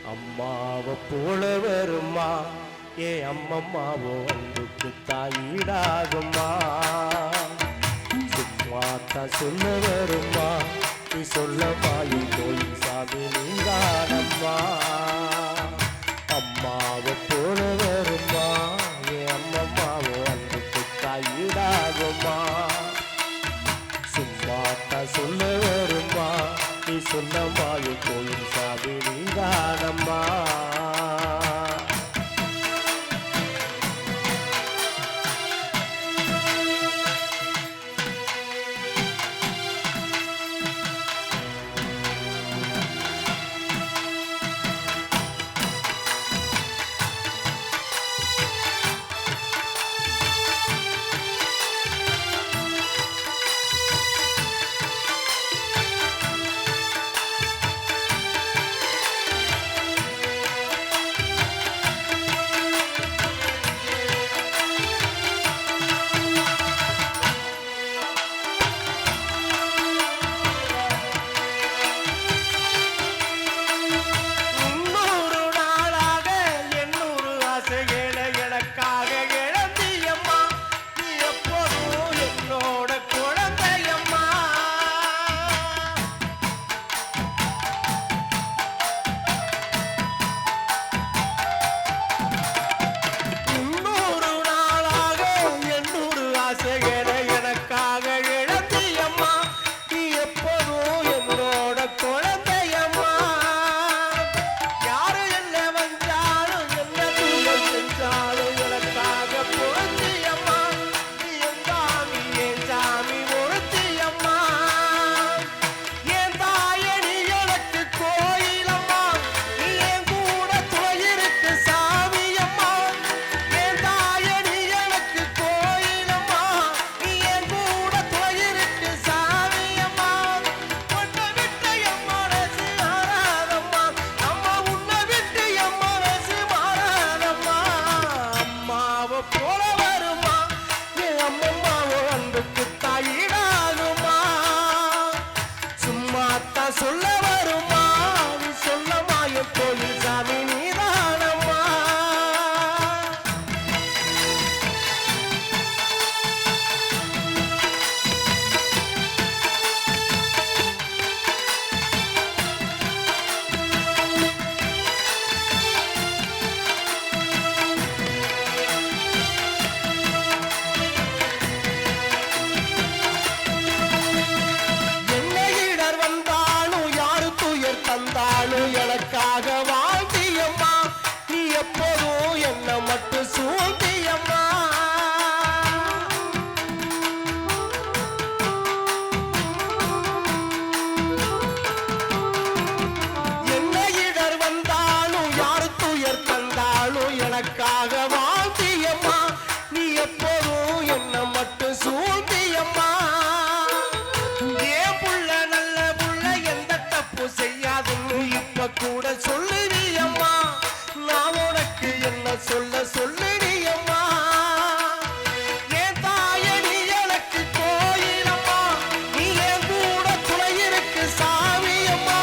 அம்மாவை போல வருமா ஏ அம்மம்மாவோ அன்புக்கு தாயிடாகுமா சும்மாத்தான் சொல்ல வருமா நீ சொல்ல மாயும் கோயில் சாமி நீதானம்மா அம்மாவை போல வருமா ஏ அம்மம்மாவோ அன்புக்கு தாயிடாகுமா சும்மாத்தான் சொல்ல வருமா நீ சொன்ன மாயும் கோயில் சாமி நீதானம்மா சொல்ல வருமா நீ சொல்ல மாயும் கோயில் சாமி நீதானம்மா எனக்காக வாழ்ந்தியம்மா நீ எப்போதும் என்ன மட்டும் சூழ்ந்தியம்மா என்ன இடர் வந்தாலும் யாரு துயர் தந்தாலும் எனக்காக வாழ்ந்தியம்மா நீ எப்போதும் என்ன மட்டும் சூழ்ந்தியம்மா ஏன் புள்ள நல்ல புள்ள எந்த தப்பு செய்யாதுன்னு கூட சொல்லுடியம்மா நான் உனக்கு என்ன சொல்ல சொல்லுடியம்மா என் தாயடி எனக்கு கோயிலம்மா நீ என் கூட துணை இருக்கு சாமியம்மா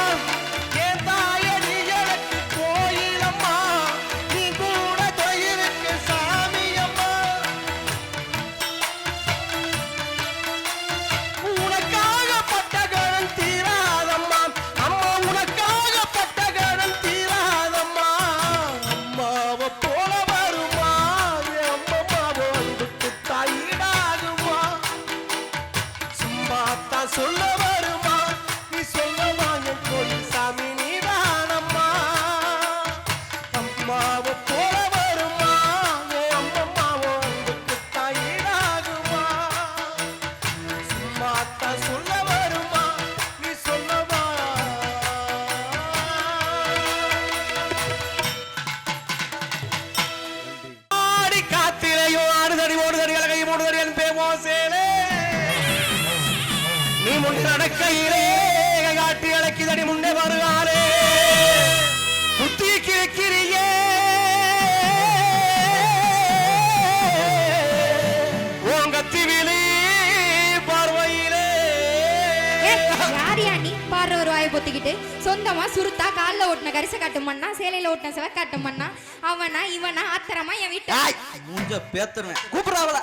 என் தாயடி எனக்கு கோயிலம்மா நீ கூட துணை இருக்கு சாமியம்மா உனக்காக பட்ட கடன் தீராதம்மா அம்மா உனக்காக சொல்ல வருமா நீ சொல்ல மாயும் கோயில் சாமி நீதானம்மா அம்மாவை போல வருமா அம்மம்மாவோ அன்புக்கு தாயிடாகுமா சும்மாத்தான் சொல்ல வருமா நீ சொல்லவா ஆடி காத்திரையோ ஆடுதடி ஓடுதடி அழகை மூடுதடி என் பேமோ சேலே நீ முன்னே நடக்கையிலே காட்டி அழைக்குதடி முன்னே வருகாரே புத்தி கிழக்கிறியே ஓங்கத்திவிலி பார்வையிலே யாரியா நீ பார்ற ஒரு வாய் கட்டிக்கிட்டு சொந்தமா சுருத்தா கால்ல ஓட்டின கரிசை காட்டுமண்ணா சேலையில ஓட்டின சிவ காட்டுமண்ணா அவனா இவனா ஆத்திரமா என் வீட்டு மூஞ்ச பேத்துறேன் கூப்பிடுறாவல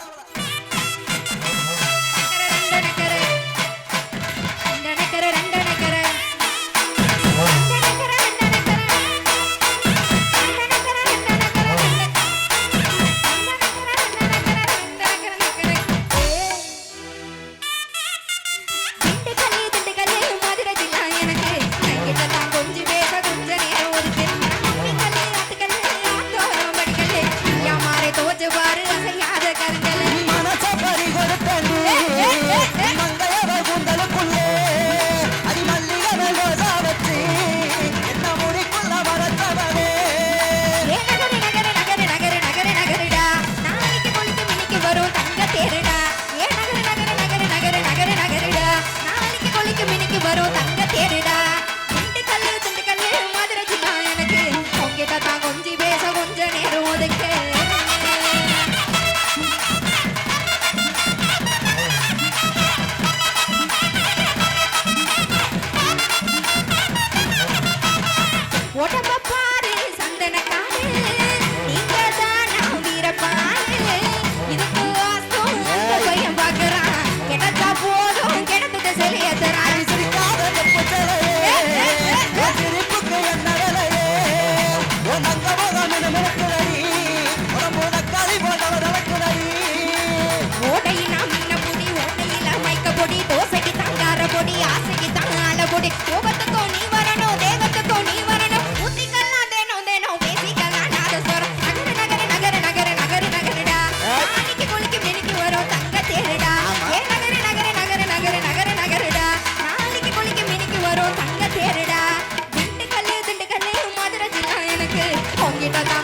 Kita